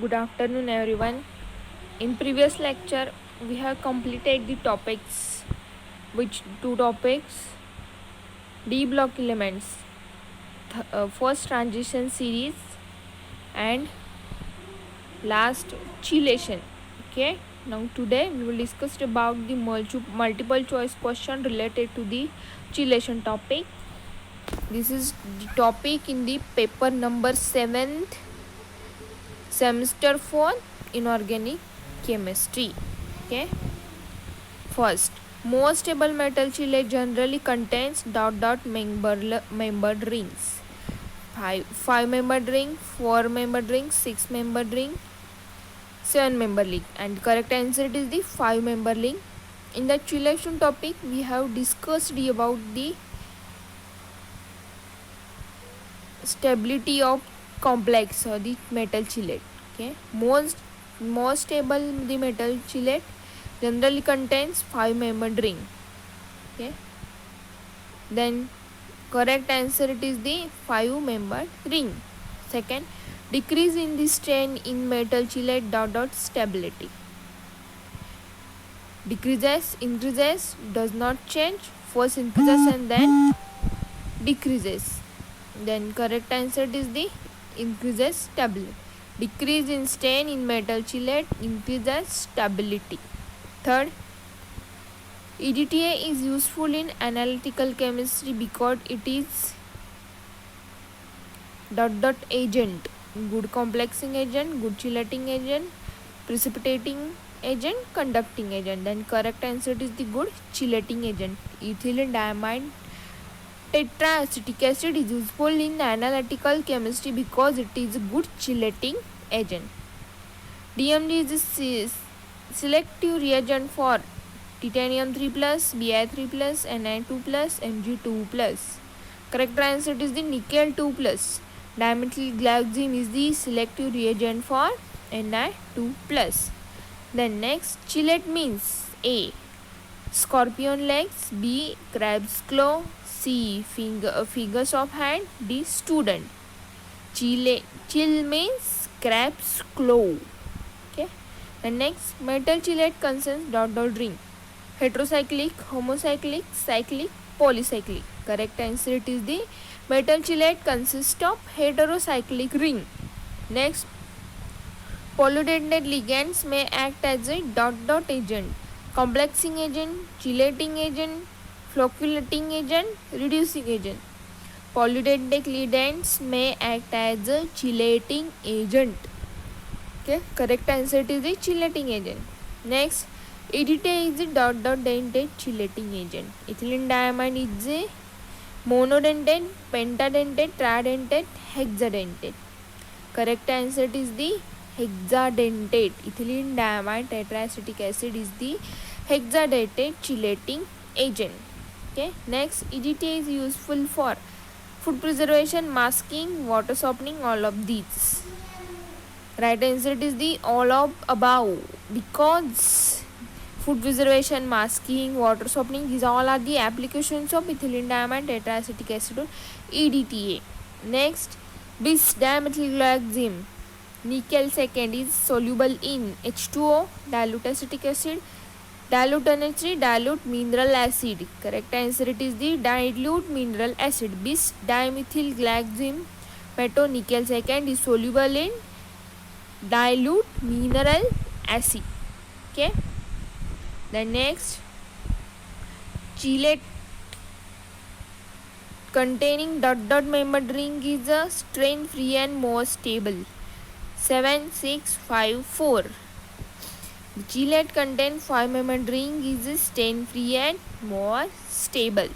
Good afternoon, everyone. In previous lecture, we have completed the topics. Which two topics? D block elements, first transition series, and last chelation. Okay. Now today we will discuss about the multiple choice question related to the chelation topic. This is the topic in the paper number 7th, semester 4, inorganic chemistry. Okay. First, most stable metal chelate generally contains membered rings. Five membered ring, four membered ring, six membered ring, seven membered ring, and correct answer is the five membered ring. In the chelation topic, we have discussed about the stability of complex or the metal chelate. Okay, most stable the metal chelate generally contains five membered ring. Okay, then correct answer it is the five membered ring. Second, decrease in the strain in metal chelate stability. Decreases, increases, does not change. First increases and then decreases. Then correct answer is the increases stability. Decrease in strain in metal chelate increases stability. Third, EDTA is useful in analytical chemistry because it is agent, good complexing agent, good chelating agent, precipitating agent, conducting agent. Then correct answer is the good chelating agent. Ethylene diamide tetraacetic acid is useful in analytical chemistry because it is a good chelating agent. DMD is a selective reagent for titanium 3+, Bi3+, Ni2+, Mg2+. Correct answer is the nickel 2+. Dimethylglyoxime is the selective reagent for Ni2+. Then next, chelate means A. Scorpion legs, B. Crab's claw, C. Fingers of hand, D. Student. Chill means crab's claw. Okay. And next, metal chelate contains ring. Heterocyclic, homocyclic, cyclic, polycyclic. Correct answer it is the metal chelate consists of heterocyclic ring. Next, polydentate ligands may act as a agent, complexing agent, chelating agent, flocculating agent, reducing agent. Polydentate ligands may act as a chelating agent. Okay, correct answer is the chelating agent. Next, EDTA is a dentate chelating agent. Ethylene diamide is a monodentate, pentadentate, tridentate, hexadentate. Correct answer is the hexadentate. Ethylene diamide tetraacetic acid is the hexadentate chelating agent. Okay. Next, EDTA is useful for food preservation, masking, water softening, all of these. Right answer is the all of above, because food preservation, masking, water softening, these all are the applications of ethylene diamide tetraacetic acid or EDTA. Next, bis dimethylglyoxime nickel second is soluble in H2O, dilute acetic acid, dilute NH3, dilute mineral acid. Correct answer it is the dilute mineral acid. Bis dimethylglyoxime nickel second is soluble in dilute mineral acid. Okay. The next, chelate containing membered ring is a strain free and more stable. 7654. The chelate contain 5 membered ring is a strain free and more stable.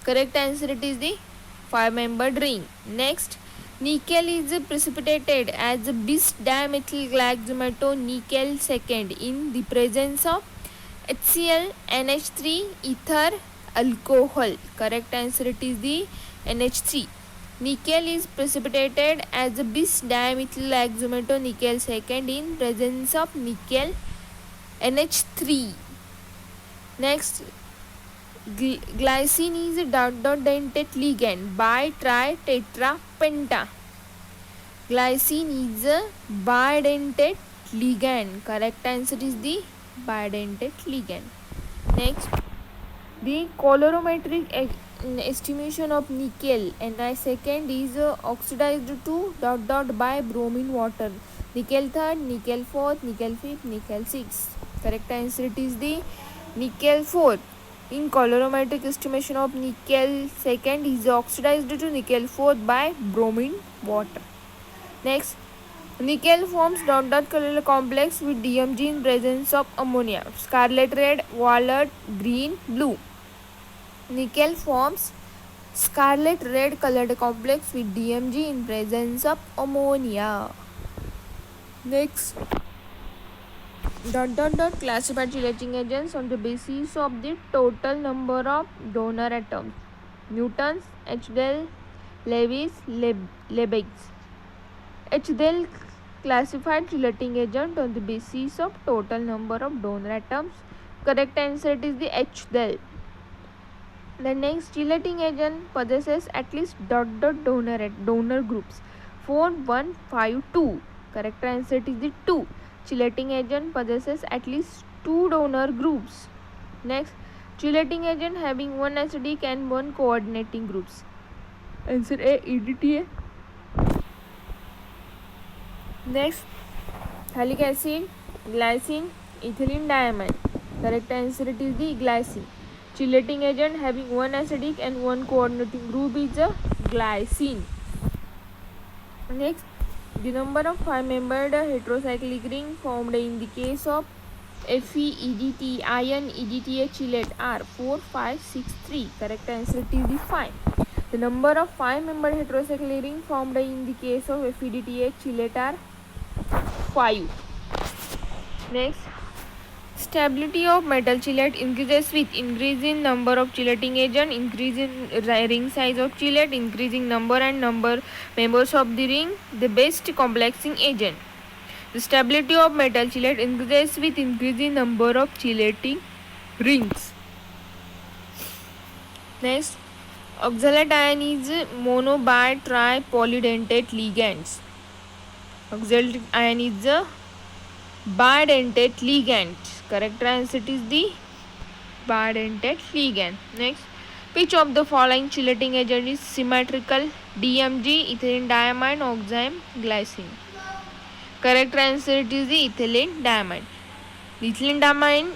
Correct answer it is the 5 membered ring. Next, nickel is precipitated as a bis dimethylglyoxime nickel second in the presence of HCl, NH3, ether, alcohol. Correct answer it is the NH3. Nickel is precipitated as a bis dimethylglyoxime nickel second in presence of nickel, NH3. Next, glycine is a dentate ligand bi, tri, tetra, penta. Glycine is a bidentate ligand. Correct answer is the bidentate ligand. Next, the colorimetric estimation of nickel Ni second is oxidized to by bromine water. Nickel third, nickel fourth, nickel fifth, nickel sixth. Correct answer it is the nickel fourth. In colorimetric estimation of nickel second is oxidized to nickel fourth by bromine water. Next, nickel forms color complex with DMG in presence of ammonia. Scarlet red, violet, green, blue. Nickel forms scarlet red colored complex with DMG in presence of ammonia. Next, classify chelating agents on the basis of the total number of donor atoms. Newton's, H-Del, Lewis, Lebesgue. H-Del classified chelating agent on the basis of total number of donor atoms. Correct answer is the H-Del. The next, chelating agent possesses at least donor groups 4, 1, 5, 2. Correct answer is the 2. Chelating agent possesses at least 2 donor groups. Next, chelating agent having 1 acidic and 1 coordinating groups. Answer A, EDTA. Next, phthalic acid, glycine, ethylene diamine. Correct answer it is the glycine. Chelating agent having 1 acidic and 1 coordinating group is a glycine. Next, the number of 5-membered heterocyclic ring formed in the case of Fe-EDT, iron EDTA chelate are 4, 5, 6, 3. Correct answer is the 5. The number of 5-membered heterocyclic ring formed in the case of Fe-EDTA chelate are 5. Next, stability of metal chelate increases with increase in number of chelating agent, increase in ring size of chelate, increasing number and members of the ring, the best complexing agent. The stability of metal chelate increases with increasing number of chelating rings. Next, oxalate ion is mono bi tri polydentate ligands. Oxalate ion is a bidentate ligand. Correct answer is the bidentate ligand. Next, which of the following chelating agent is symmetrical? DMG, ethylene diamine, oxime, glycine. Correct answer it is the ethylene diamine. Ethylene diamine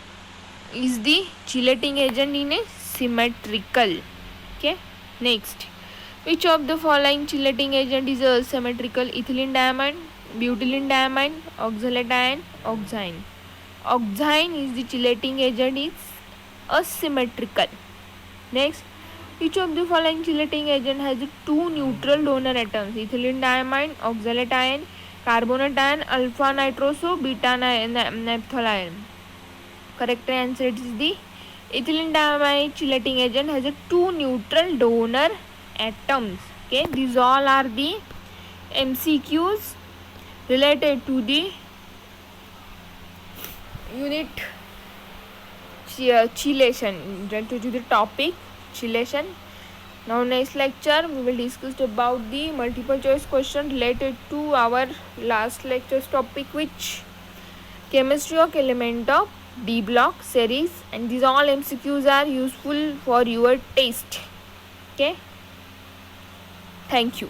is the chelating agent in a symmetrical. Okay. Next, which of the following chelating agent is a symmetrical? Ethylene diamine, butylene diamine, oxalate ion, oxime. Oxime is the chelating agent is asymmetrical. Next, which of the following chelating agent has 2 neutral donor atoms? Ethylene diamine, oxalate ion, carbonate ion, alpha nitroso, beta naphthalene ion. Correct answer is the ethylene diamine chelating agent has 2 neutral donor atoms. Okay, these all are the MCQs related to the unit chelation, related to the topic chelation. Now next lecture we will discuss about the multiple choice question related to our last lecture's topic, which chemistry of element of D block series, and these all MCQs are useful for your test. Okay, thank you.